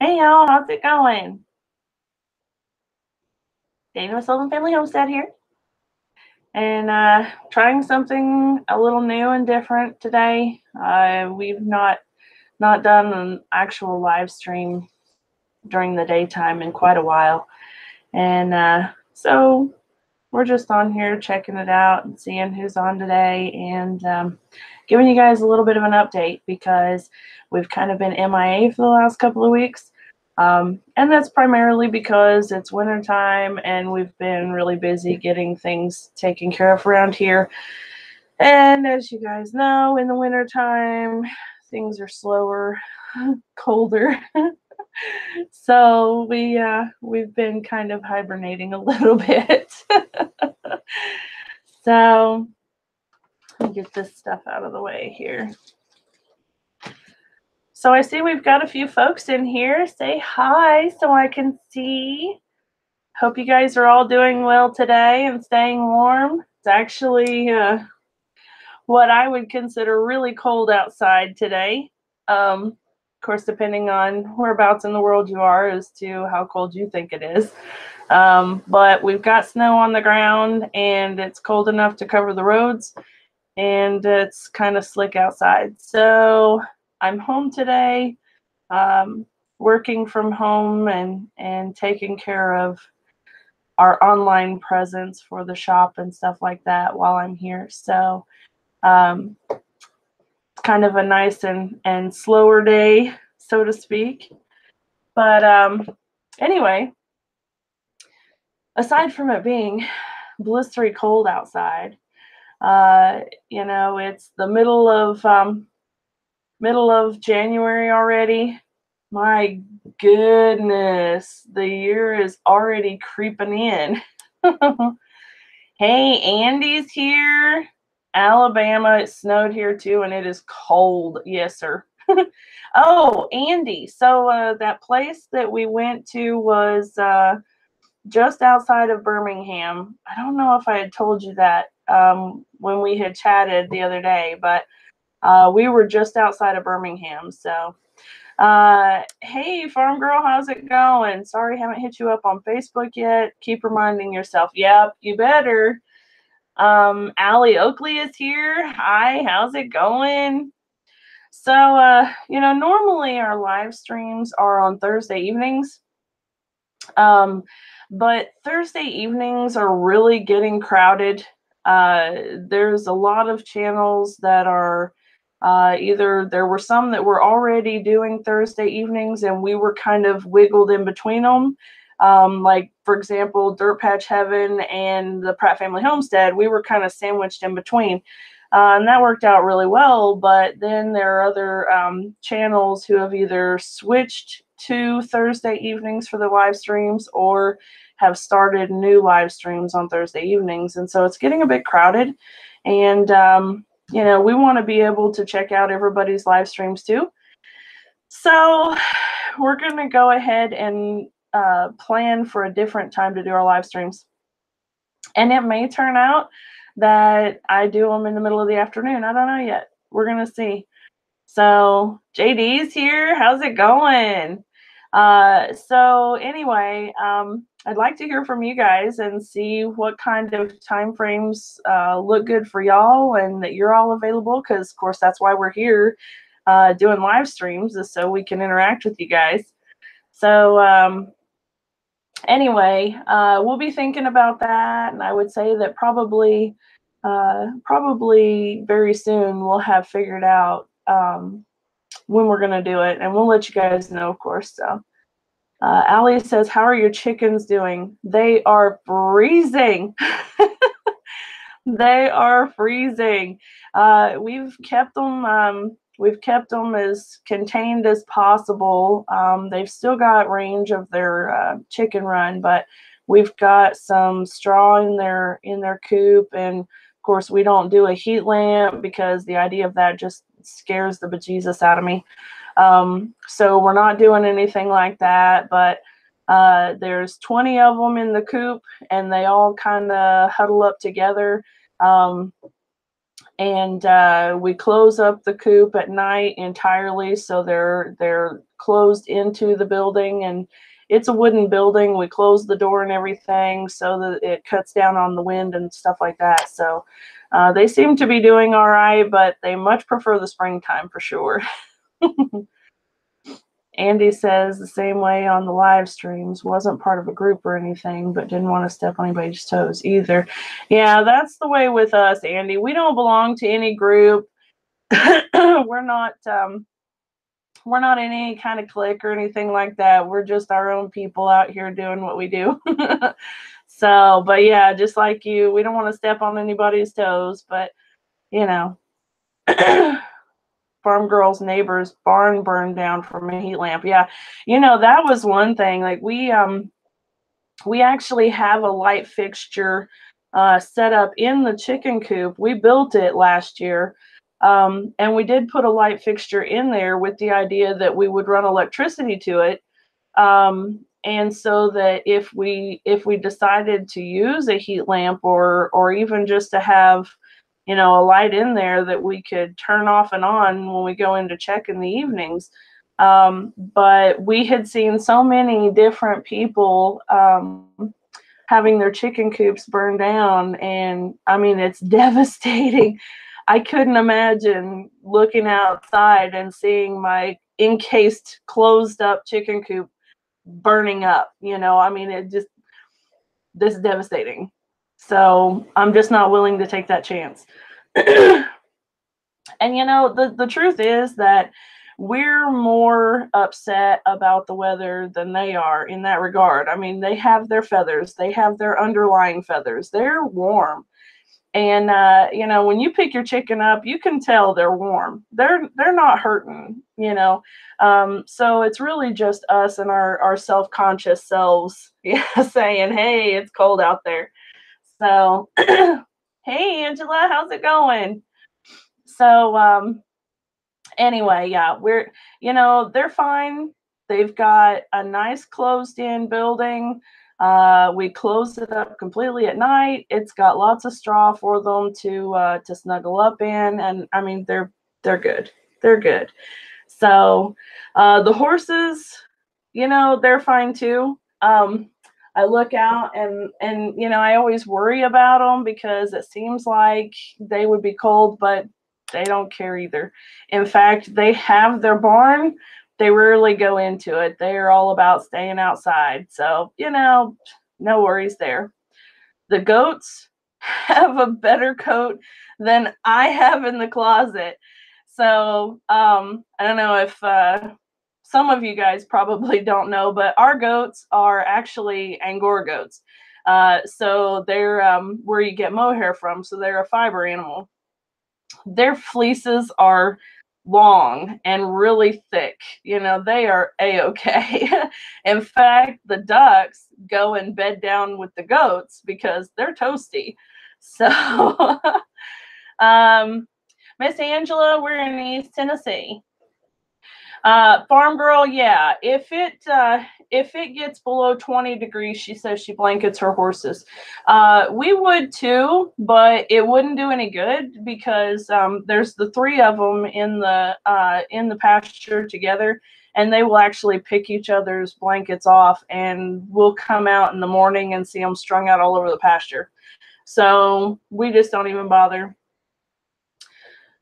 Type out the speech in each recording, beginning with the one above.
Hey y'all, how's it going? Dana with Sullivan Family Homestead here, and trying something a little new and different today. We've not done an actual live stream during the daytime in quite a while, and so we're just on here checking it out and seeing who's on today, and giving you guys a little bit of an update because we've kind of been MIA for the last couple of weeks. And that's primarily because it's wintertime and we've been really busy getting things taken care of around here. And as you guys know, in the wintertime, things are slower, colder. So we've been kind of hibernating a little bit. So let me get this stuff out of the way here. So I see we've got a few folks in here. Say hi so I can see. Hope you guys are all doing well today and staying warm. It's actually what I would consider really cold outside today. Of course, depending on whereabouts in the world you are as to how cold you think it is. But we've got snow on the ground and it's cold enough to cover the roads and it's kind of slick outside. So I'm home today, working from home and taking care of our online presence for the shop and stuff like that while I'm here. So it's kind of a nice and slower day, so to speak. But anyway, aside from it being blistery cold outside, it's the middle of January already. My goodness, the year is already creeping in. Hey, Andy's here. Alabama, it snowed here too, and it is cold. Yes, sir. Oh, Andy. So that place that we went to was just outside of Birmingham. I don't know if I had told you that when we had chatted the other day, but we were just outside of Birmingham. So, hey, Farm Girl, how's it going? Sorry, haven't hit you up on Facebook yet. Keep reminding yourself. Yep, you better. Allie Oakley is here. Hi, how's it going? So, normally our live streams are on Thursday evenings. But Thursday evenings are really getting crowded. There's a lot of channels that are either there were some that were already doing Thursday evenings and we were kind of wiggled in between them. Like, for example, Dirt Patch Heaven and the Pratt Family Homestead, we were kind of sandwiched in between. And that worked out really well. But then there are other channels who have either switched to Thursday evenings for the live streams or have started new live streams on Thursday evenings. And so it's getting a bit crowded. And, we want to be able to check out everybody's live streams too. So we're going to go ahead and plan for a different time to do our live streams. And it may turn out that I do them in the middle of the afternoon. I don't know yet. We're going to see. So JD's here. How's it going? So anyway, I'd like to hear from you guys and see what kind of time frames look good for y'all and that you're all available, because of course that's why we're here doing live streams, is so we can interact with you guys. So anyway, we'll be thinking about that, and I would say that probably very soon we'll have figured out when we're going to do it, and we'll let you guys know, of course. So Allie says, how are your chickens doing? They are freezing. They are freezing. We've kept them as contained as possible. They've still got range of their chicken run, but we've got some straw in their coop, and of course we don't do a heat lamp because the idea of that just scares the bejesus out of me. So we're not doing anything like that, but there's 20 of them in the coop and they all kind of huddle up together. and we close up the coop at night entirely, so they're closed into the building, and it's a wooden building. We close the door and everything so that it cuts down on the wind and stuff like that. So they seem to be doing all right, but they much prefer the springtime for sure. Andy says the same way on the live streams. Wasn't part of a group or anything, but didn't want to step on anybody's toes either. Yeah, that's the way with us, Andy. We don't belong to any group. We're not in any kind of clique or anything like that. We're just our own people out here doing what we do. So, but yeah, just like you, we don't want to step on anybody's toes, but you know. Farm girl's neighbor's barn burned down from a heat lamp. Yeah, that was one thing. Like we actually have a light fixture set up in the chicken coop. We built it last year, and we did put a light fixture in there with the idea that we would run electricity to it, and so that if we decided to use a heat lamp or even just to have a light in there that we could turn off and on when we go in to check in the evenings. But we had seen so many different people having their chicken coops burned down, and I mean, it's devastating. I couldn't imagine looking outside and seeing my encased, closed up chicken coop burning up. I mean, this is devastating. So I'm just not willing to take that chance. And the truth is that we're more upset about the weather than they are in that regard. I mean, they have their feathers, they have their underlying feathers, they're warm. And when you pick your chicken up, you can tell they're warm. They're not hurting, so it's really just us and our self-conscious selves saying, hey, it's cold out there. So hey, Angela, how's it going? So anyway, yeah, they're fine. They've got a nice closed-in building. We closed it up completely at night. It's got lots of straw for them to snuggle up in, and I mean, they're good. They're good. So the horses, they're fine too. I look out and I always worry about them because it seems like they would be cold, but they don't care either. In fact, they have their barn. They rarely go into it. They are all about staying outside. So, no worries there. The goats have a better coat than I have in the closet. So, I don't know if some of you guys probably don't know, but our goats are actually Angora goats. So they're where you get mohair from. So they're a fiber animal. Their fleeces are long and really thick. They are a-okay. In fact, the ducks go and bed down with the goats because they're toasty. So, Miss Angela, we're in East Tennessee. Farm girl, yeah. If it gets below 20 degrees, she says she blankets her horses. We would too, but it wouldn't do any good because there's the three of them in the pasture together, and they will actually pick each other's blankets off, and we'll come out in the morning and see them strung out all over the pasture. So we just don't even bother.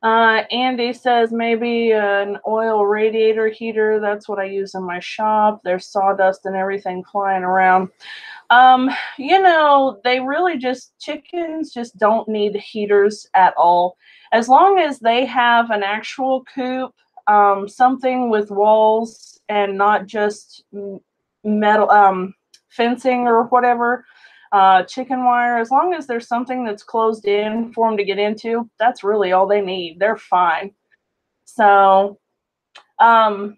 Andy says maybe an oil radiator heater. That's what I use in my shop. There's sawdust and everything flying around. They really chickens just don't need heaters at all. As long as they have an actual coop, something with walls and not just metal, fencing or whatever, chicken wire, as long as there's something that's closed in for them to get into, that's really all they need. They're fine. So the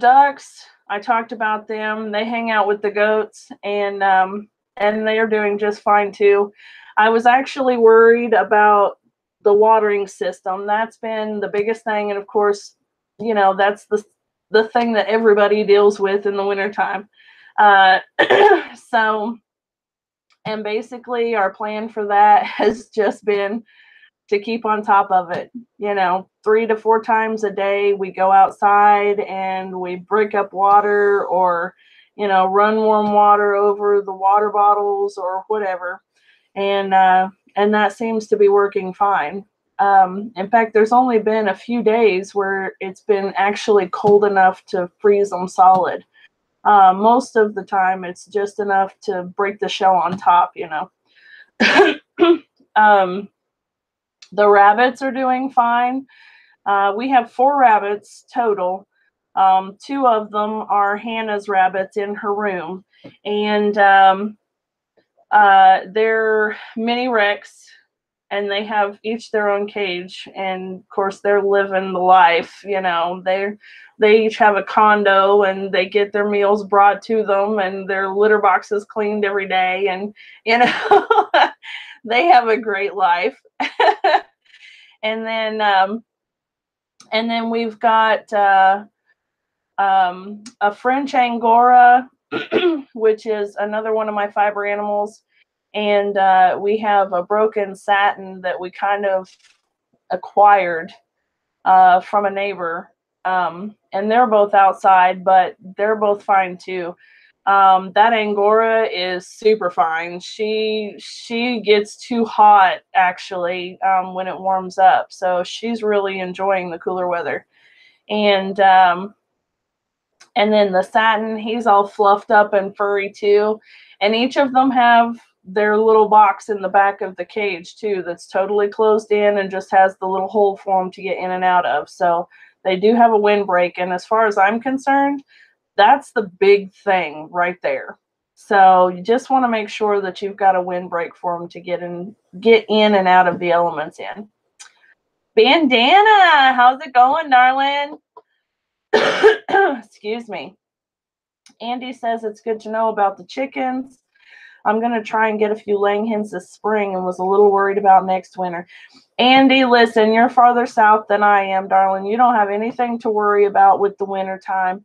ducks, I talked about them. They hang out with the goats, and they are doing just fine too. I was actually worried about the watering system. That's been the biggest thing, and of course, that's the thing that everybody deals with in the wintertime. So And basically our plan for that has just been to keep on top of it. 3 to 4 times a day we go outside and we break up water, or run warm water over the water bottles or whatever, and that seems to be working fine. In fact, there's only been a few days where it's been actually cold enough to freeze them solid. Most of the time it's just enough to break the shell on top. The rabbits are doing fine. We have 4 rabbits total. 2 of them are Hannah's rabbits in her room, and they're mini Rex, and they have each their own cage, and of course they're living the life. They each have a condo, and they get their meals brought to them, and their litter boxes cleaned every day, and they have a great life. And then we've got a French Angora, which is another one of my fiber animals. And we have a broken satin that we kind of acquired from a neighbor. And they're both outside, but they're both fine too. That Angora is super fine. She gets too hot actually when it warms up. So she's really enjoying the cooler weather. And then the satin, he's all fluffed up and furry too. And each of them have their little box in the back of the cage too that's totally closed in and just has the little hole for them to get in and out of. So they do have a windbreak. And as far as I'm concerned, that's the big thing right there. So you just want to make sure that you've got a windbreak for them to get in and out of the elements in. Bandana, how's it going, darling? Excuse me. Andy says it's good to know about the chickens. I'm going to try and get a few laying hens this spring and was a little worried about next winter. Andy, listen, you're farther south than I am, darling. You don't have anything to worry about with the winter time.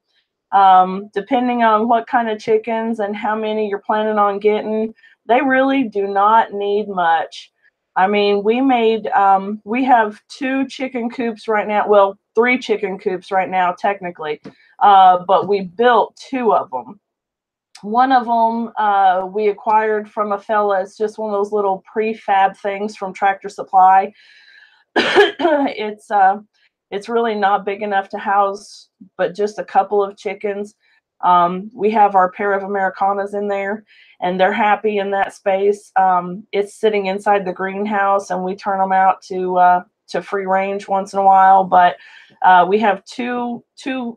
Depending on what kind of chickens and how many you're planning on getting, they really do not need much. I mean, we have 2 chicken coops right now. Well, 3 chicken coops right now, technically. But we built 2 of them. One of them we acquired from a fella. It's just one of those little prefab things from Tractor Supply. It's really not big enough to house but just a couple of chickens. We have our pair of Americanas in there, and they're happy in that space. It's sitting inside the greenhouse, and we turn them out to free range once in a while. But we have two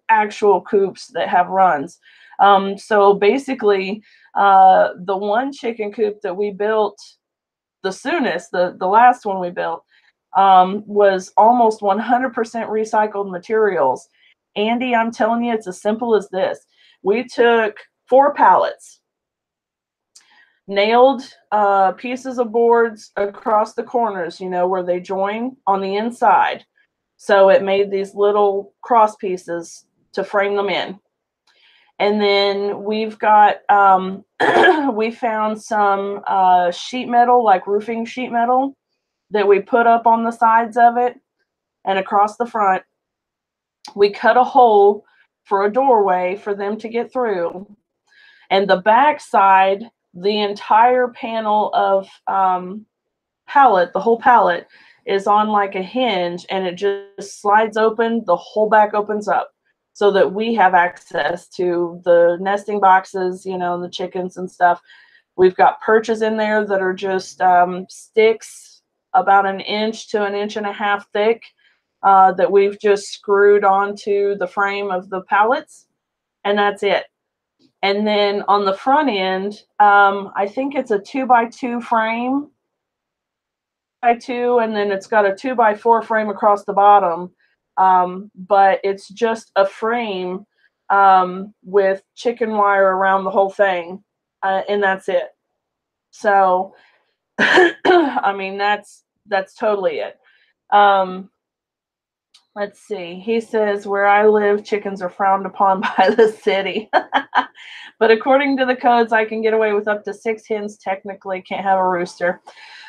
actual coops that have runs. So basically, the one chicken coop that we built the soonest, the last one we built, was almost 100% recycled materials. Andy, I'm telling you, it's as simple as this. We took 4 pallets, nailed pieces of boards across the corners, where they join on the inside. So it made these little cross pieces to frame them in. And then we've got, we found some sheet metal, like roofing sheet metal, that we put up on the sides of it and across the front. We cut a hole for a doorway for them to get through. And the back side, the entire panel of pallet, the whole pallet, is on like a hinge, and it just slides open. The whole back opens up so that we have access to the nesting boxes, the chickens and stuff. We've got perches in there that are just sticks about 1 inch to 1.5 inches thick that we've just screwed onto the frame of the pallets, and that's it. And then on the front end, I think it's a 2x2 frame, by 2, and then it's got a 2x4 frame across the bottom. But it's just a frame with chicken wire around the whole thing, and that's it. So, I mean, that's totally it. Let's see. He says, where I live, chickens are frowned upon by the city. But according to the codes, I can get away with up to 6 hens. Technically, can't have a rooster.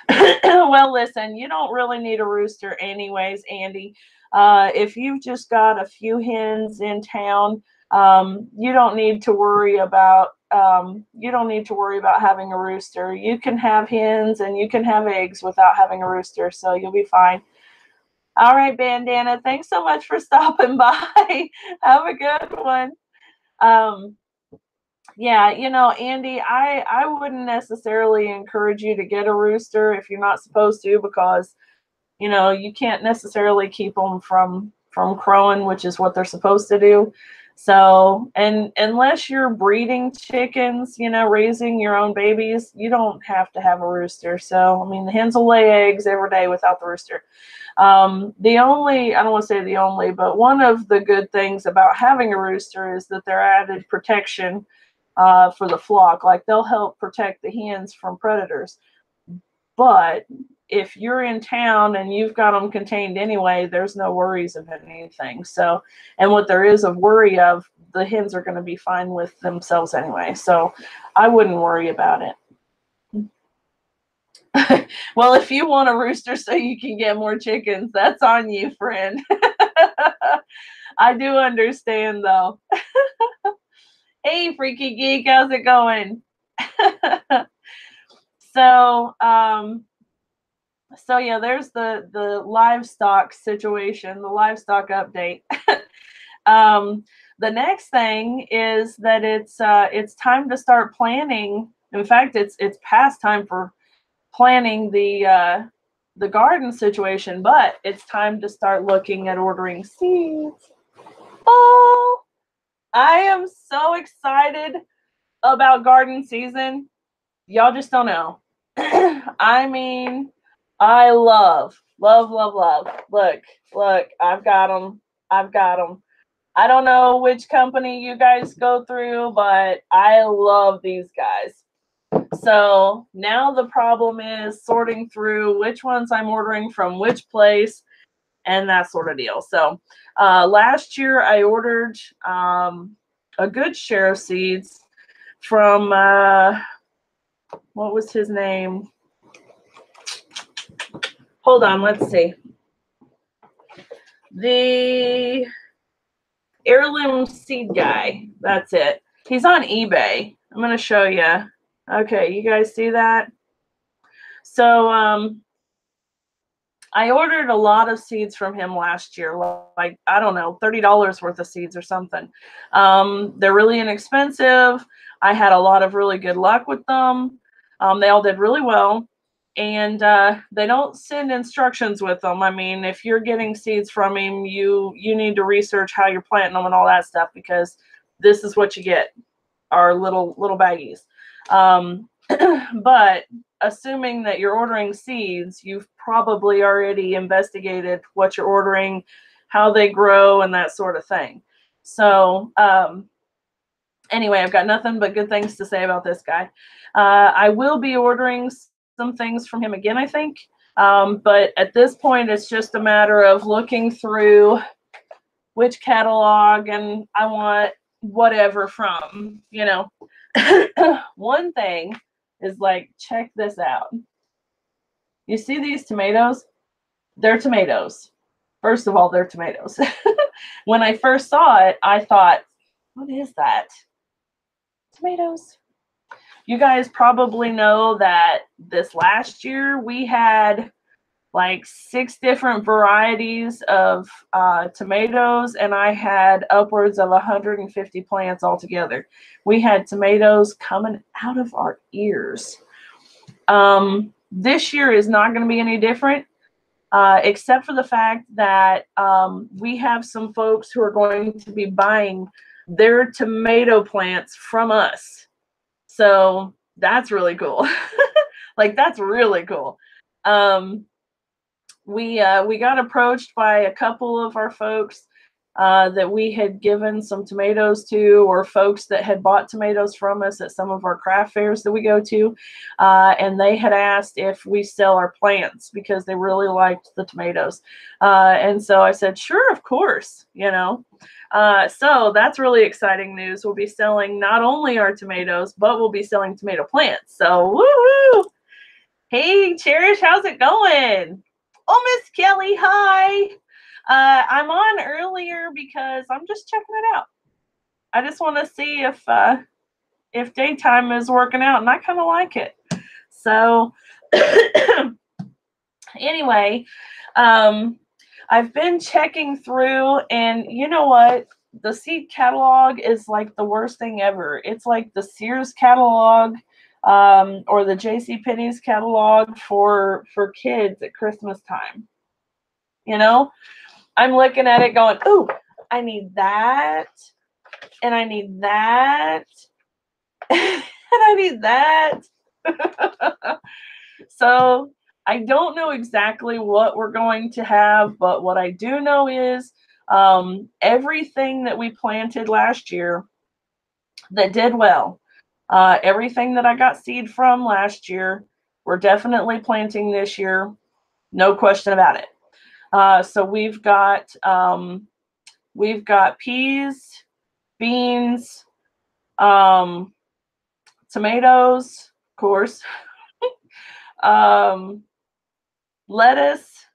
Well, listen, you don't really need a rooster anyways, Andy. If you've just got a few hens in town, you don't need to worry about having a rooster. You can have hens and you can have eggs without having a rooster, so you'll be fine. All right, Bandana, thanks so much for stopping by. Have a good one. Yeah, Andy, I wouldn't necessarily encourage you to get a rooster if you're not supposed to, because you can't necessarily keep them from crowing, which is what they're supposed to do. So, and unless you're breeding chickens, raising your own babies, you don't have to have a rooster. So, I mean, the hens will lay eggs every day without the rooster. I don't want to say the only, but one of the good things about having a rooster is that they're added protection for the flock. Like, they'll help protect the hens from predators. But if you're in town and you've got them contained anyway, there's no worries of anything. So, and what there is of worry of, the hens are going to be fine with themselves anyway. So I wouldn't worry about it. Well, if you want a rooster so you can get more chickens, that's on you, friend. I do understand, though. Hey, Freaky Geek, how's it going? So yeah, there's the livestock situation, the livestock update. The next thing is that it's time to start planning. In fact, it's past time for planning the garden situation, but it's time to start looking at ordering seeds. Oh, I am so excited about garden season. Y'all just don't know. I mean, I love. Look, I've got them. I don't know which company you guys go through, but I love these guys. So now the problem is sorting through which ones I'm ordering from which place and that sort of deal. So last year I ordered a good share of seeds from, what was his name? Hold on, let's see. The Heirloom Seed Guy. That's it. He's on eBay. I'm going to show you. Okay, you guys see that? So I ordered a lot of seeds from him last year, like, I don't know, $30 worth of seeds or something. They're really inexpensive. I had a lot of really good luck with them. They all did really well. And they don't send instructions with them. I mean, if you're getting seeds from him, you need to research how you're planting them and all that stuff, because this is what you get, are little baggies. But assuming that you're ordering seeds, you've probably already investigated what you're ordering, how they grow, and that sort of thing. So anyway, I've got nothing but good things to say about this guy. I will be ordering some things from him again, I think. But at this point, it's just a matter of looking through which catalog and I want whatever from, One thing is, like, check this out. You see these tomatoes? They're tomatoes. First of all, they're tomatoes. When I first saw it, I thought, what is that? Tomatoes. You guys probably know that this last year we had like 6 different varieties of tomatoes, and I had upwards of 150 plants altogether. We had tomatoes coming out of our ears. This year is not going to be any different, except for the fact that we have some folks who are going to be buying their tomato plants from us. So that's really cool. Like, that's really cool. We got approached by a couple of our folks that we had given some tomatoes to, or folks that had bought tomatoes from us at some of our craft fairs that we go to. And they had asked if we sell our plants because they really liked the tomatoes. And so I said, sure, of course, you know. So that's really exciting news. We'll be selling not only our tomatoes, but we'll be selling tomato plants. So woo-hoo! Hey, Cherish, how's it going? Oh, Miss Kelly, hi. I'm on earlier because I'm just checking it out. I just want to see if daytime is working out, and I kind of like it. So anyway, I've been checking through, and you know what? The seed catalog is like the worst thing ever. It's like the Sears catalog or the JCPenney's catalog for kids at Christmas time. You know, I'm looking at it going, ooh, I need that, and I need that, and I need that. So I don't know exactly what we're going to have, but what I do know is everything that we planted last year that did well, everything that I got seed from last year, we're definitely planting this year. No question about it. So we've got peas, beans, tomatoes, of course, lettuce,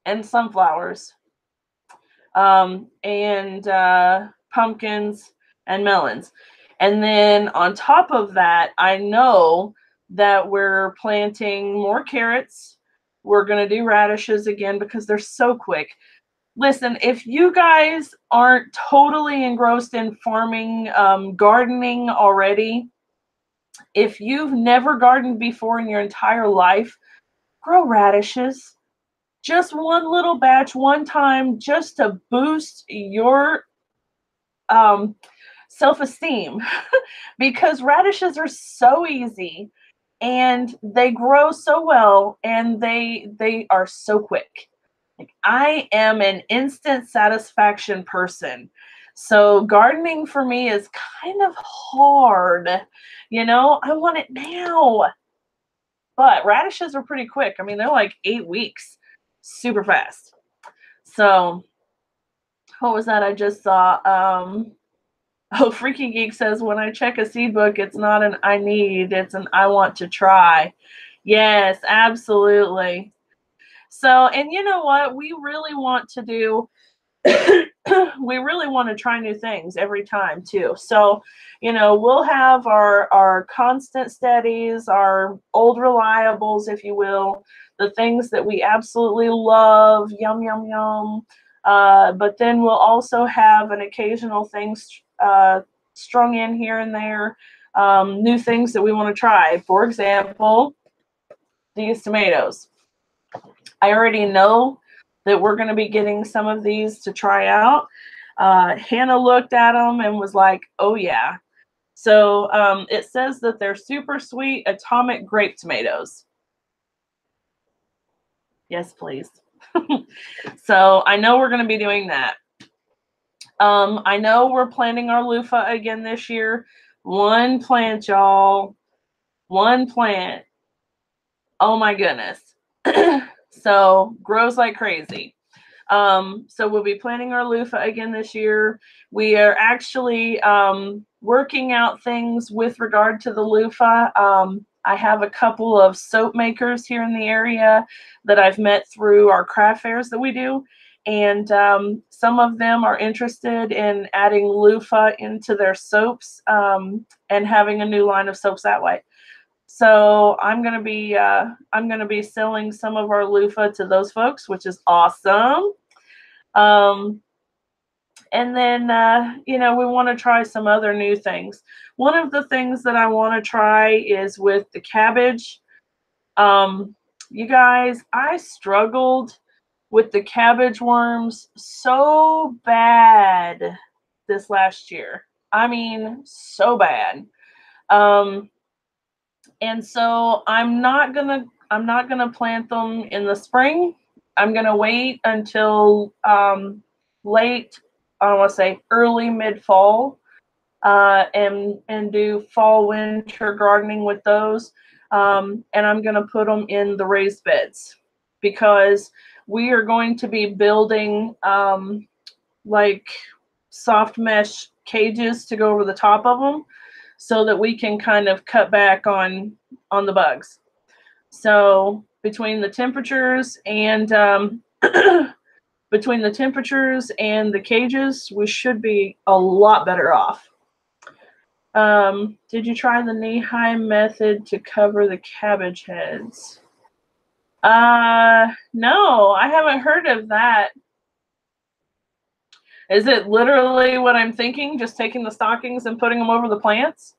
and sunflowers, and pumpkins and melons. And then on top of that, I know that we're planting more carrots. We're going to do radishes again because they're so quick. Listen, if you guys aren't totally engrossed in farming, gardening already, if you've never gardened before in your entire life, grow radishes. Just one little batch, one time, just to boost your self-esteem because radishes are so easy and they grow so well and they are so quick. Like, I am an instant satisfaction person. So gardening for me is kind of hard. You know, I want it now. But radishes are pretty quick. I mean, they're like 8 weeks. Super fast. So what was that I just saw? Oh, Freaky Geek says, when I check a seed book, it's not an I need, it's an I want to try. Yes, absolutely. So, and you know what? We really want to do, we really want to try new things every time too. So, you know, we'll have our constant steadies, our old reliables, if you will, the things that we absolutely love, yum, yum, yum. But then we'll also have an occasional thing strung in here and there, new things that we want to try. For example, these tomatoes. I already know that we're going to be getting some of these to try out. Hannah looked at them and was like, oh yeah. So it says that they're super sweet atomic grape tomatoes. Yes, please. So I know we're going to be doing that. I know we're planting our loofah again this year. One plant, y'all. One plant. Oh my goodness. So grows like crazy. So we'll be planting our loofah again this year. We are actually working out things with regard to the loofah. I have a couple of soap makers here in the area that I've met through our craft fairs that we do. And some of them are interested in adding loofah into their soaps and having a new line of soaps that way. So I'm gonna be selling some of our loofah to those folks, which is awesome. And then you know, we want to try some other new things. One of the things that I want to try is with the cabbage. You guys, I struggled with the cabbage worms so bad this last year. I mean, so bad. And so I'm not gonna plant them in the spring. I'm going to wait until late, I want to say early mid-fall, and do fall winter gardening with those. And I'm going to put them in the raised beds because we are going to be building like soft mesh cages to go over the top of them so that we can kind of cut back on the bugs. So between the temperatures and between the temperatures and the cages, we should be a lot better off. Did you try the knee-high method to cover the cabbage heads? No, I haven't heard of that. Is it literally what I'm thinking? Just taking the stockings and putting them over the plants?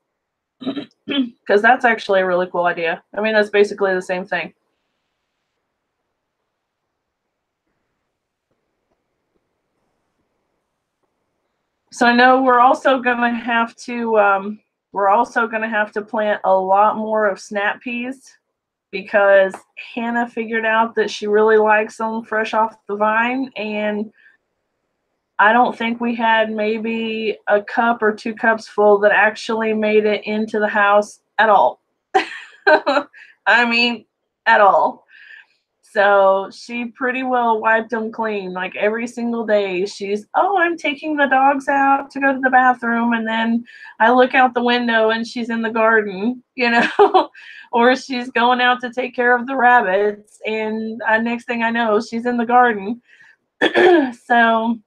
Because that's actually a really cool idea. I mean, that's basically the same thing. So I know we're also gonna have to plant a lot more of snap peas because Hannah figured out that she really likes them fresh off the vine, and I don't think we had maybe a cup or 2 cups full that actually made it into the house at all. I mean, at all. So she pretty well wiped them clean. Like every single day she's, oh, I'm taking the dogs out to go to the bathroom, and then I look out the window and she's in the garden, you know, or she's going out to take care of the rabbits, and next thing I know, she's in the garden. So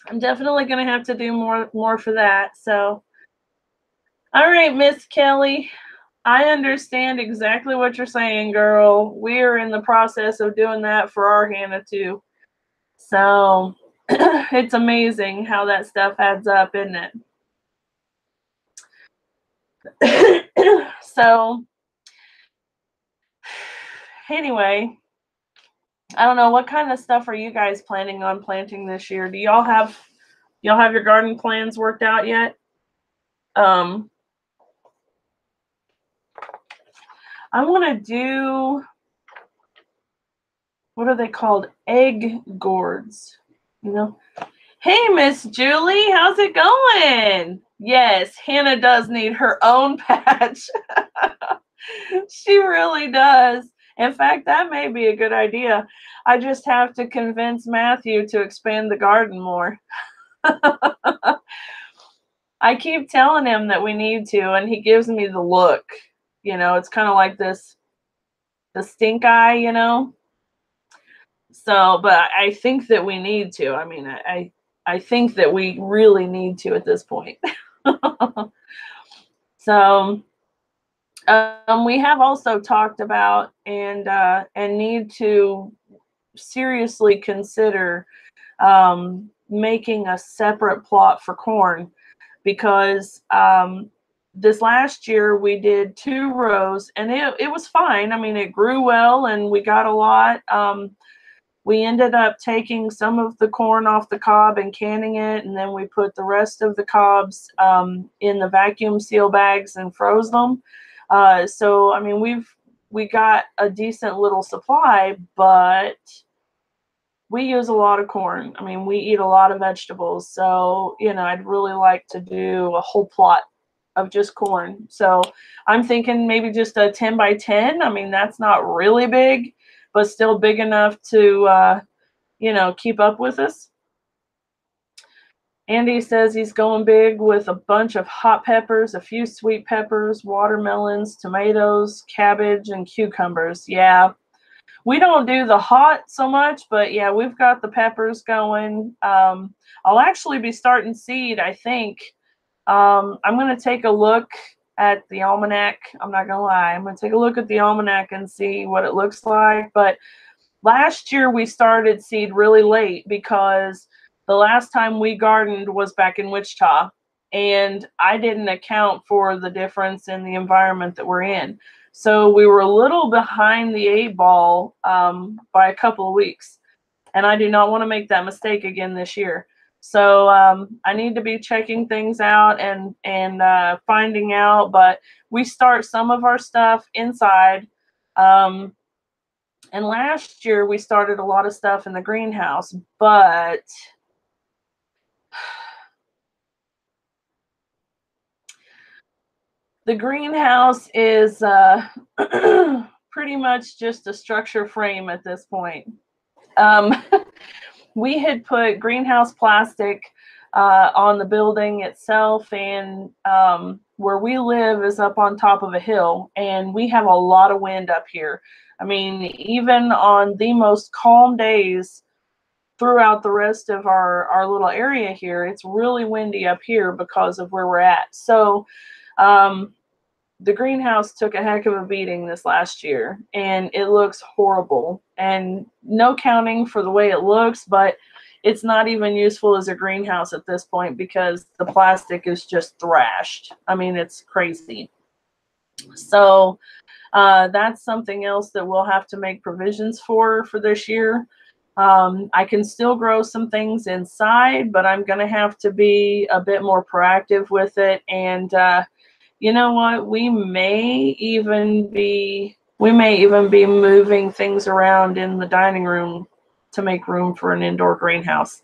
I'm definitely going to have to do more for that. So, all right, Miss Kelly, I understand exactly what you're saying, girl. We're in the process of doing that for our Hannah too. So it's amazing how that stuff adds up, isn't it? So anyway, I don't know, what kind of stuff are you guys planning on planting this year? Do y'all have your garden plans worked out yet? I want to do, what are they called? Egg gourds, you know? Hey, Miss Julie, how's it going? Yes, Hannah does need her own patch. She really does. In fact, that may be a good idea. I just have to convince Matthew to expand the garden more. I keep telling him that we need to, and he gives me the look. You know, it's kind of like the stink eye, you know? So, but I think that we need to. I mean, I think that we really need to at this point. So, we have also talked about and need to seriously consider making a separate plot for corn, because this last year we did 2 rows and it was fine. I mean, it grew well and we got a lot. We ended up taking some of the corn off the cob and canning it, and then we put the rest of the cobs in the vacuum seal bags and froze them. So, I mean, we got a decent little supply, but we use a lot of corn. I mean, we eat a lot of vegetables. So, you know, I'd really like to do a whole plot of just corn. So I'm thinking maybe just a 10 by 10. I mean, that's not really big, but still big enough to, you know, keep up with us. Andy says he's going big with a bunch of hot peppers, a few sweet peppers, watermelons, tomatoes, cabbage, and cucumbers. Yeah, we don't do the hot so much, but yeah, we've got the peppers going. I'll actually be starting seed, I think. I'm going to take a look at the almanac. I'm not going to lie. I'm going to take a look at the almanac and see what it looks like. But last year we started seed really late because the last time we gardened was back in Wichita, and I didn't account for the difference in the environment that we're in. So we were a little behind the 8 ball by a couple of weeks, and I do not want to make that mistake again this year. So I need to be checking things out and finding out. But we start some of our stuff inside. And last year we started a lot of stuff in the greenhouse, but the greenhouse is pretty much just a structure frame at this point. We had put greenhouse plastic on the building itself, and where we live is up on top of a hill, and we have a lot of wind up here. I mean, even on the most calm days throughout the rest of our little area here, it's really windy up here because of where we're at. So the greenhouse took a heck of a beating this last year, and it looks horrible. And no counting for the way it looks, but it's not even useful as a greenhouse at this point because the plastic is just thrashed. I mean, it's crazy. So that's something else that we'll have to make provisions for this year. I can still grow some things inside, but I'm going to have to be a bit more proactive with it. And you know what? We may even be moving things around in the dining room to make room for an indoor greenhouse.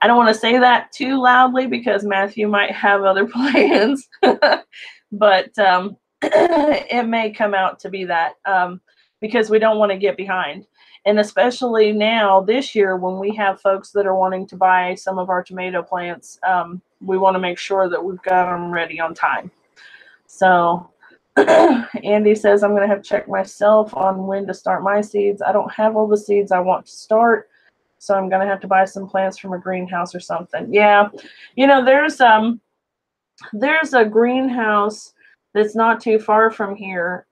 I don't want to say that too loudly because Matthew might have other plans, but it may come out to be that because we don't want to get behind. And especially now this year when we have folks that are wanting to buy some of our tomato plants, we want to make sure that we've got them ready on time. So Andy says, I'm going to have to check myself on when to start my seeds. I don't have all the seeds I want to start, so I'm going to have to buy some plants from a greenhouse or something. Yeah, you know, there's a greenhouse that's not too far from here.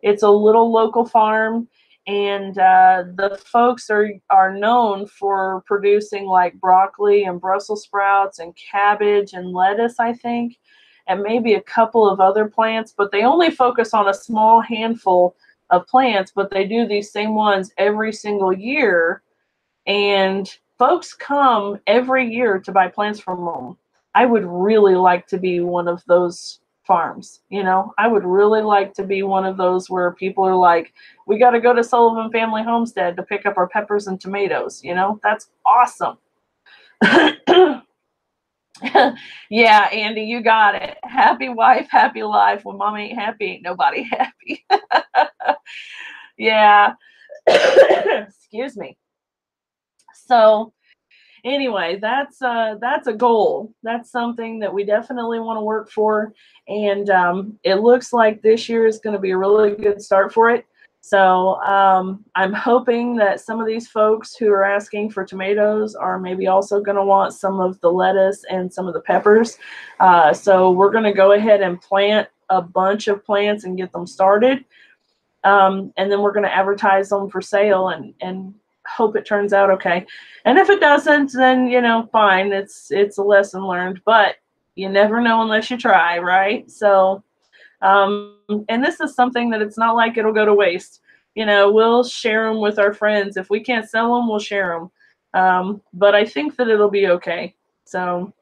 It's a little local farm, and the folks are known for producing like broccoli and Brussels sprouts and cabbage and lettuce, I think, and maybe a couple of other plants, but they only focus on a small handful of plants, but they do these same ones every single year, and folks come every year to buy plants from them. I would really like to be one of those farms. You know, I would really like to be one of those where people are like, we got to go to Sullivan Family Homestead to pick up our peppers and tomatoes. You know, that's awesome. Yeah, Andy, you got it. Happy wife, happy life. When mom ain't happy, ain't nobody happy. Yeah. Excuse me. So anyway, that's a goal. That's something that we definitely want to work for, and it looks like this year is going to be a really good start for it. So I'm hoping that some of these folks who are asking for tomatoes are maybe also going to want some of the lettuce and some of the peppers. So we're going to go ahead and plant a bunch of plants and get them started. And then we're going to advertise them for sale and hope it turns out okay. And if it doesn't, then, you know, fine. It's a lesson learned, but you never know unless you try, right? So and this is something that it's not like it'll go to waste. You know, we'll share them with our friends. If we can't sell them, we'll share them. But I think that it'll be okay. So,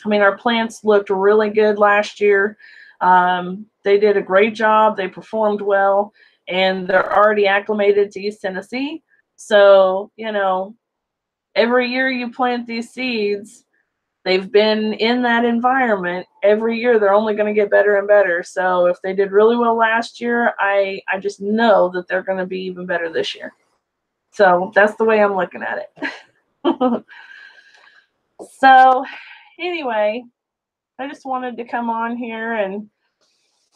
I mean, our plants looked really good last year. They did a great job. They performed well, and they're already acclimated to East Tennessee. So, you know, every year you plant these seeds, they've been in that environment. Every year they're only going to get better and better. So if they did really well last year, I just know that they're going to be even better this year. So that's the way I'm looking at it. So anyway, I just wanted to come on here, and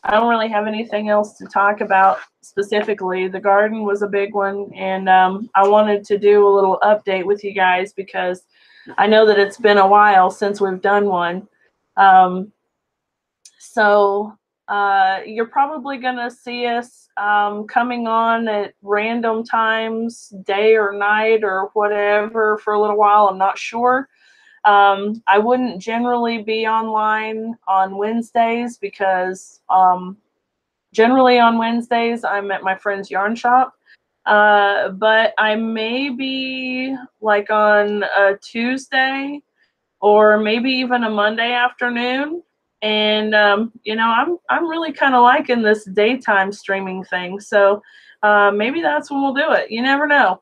I don't really have anything else to talk about specifically. The garden was a big one, and I wanted to do a little update with you guys because I know that it's been a while since we've done one. So you're probably going to see us coming on at random times, day or night or whatever, for a little while. I'm not sure. I wouldn't generally be online on Wednesdays because generally on Wednesdays I'm at my friend's yarn shop. But I may be like on a Tuesday or maybe even a Monday afternoon. And you know, I'm really kind of liking this daytime streaming thing. So maybe that's when we'll do it. You never know.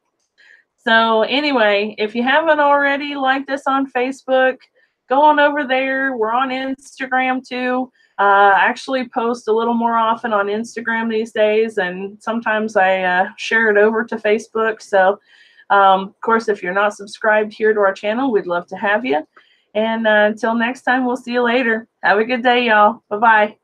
So anyway, if you haven't already liked us on Facebook, go on over there. We're on Instagram too. I actually post a little more often on Instagram these days, and sometimes I share it over to Facebook. So, of course, if you're not subscribed here to our channel, we'd love to have you. And until next time, we'll see you later. Have a good day, y'all. Bye-bye.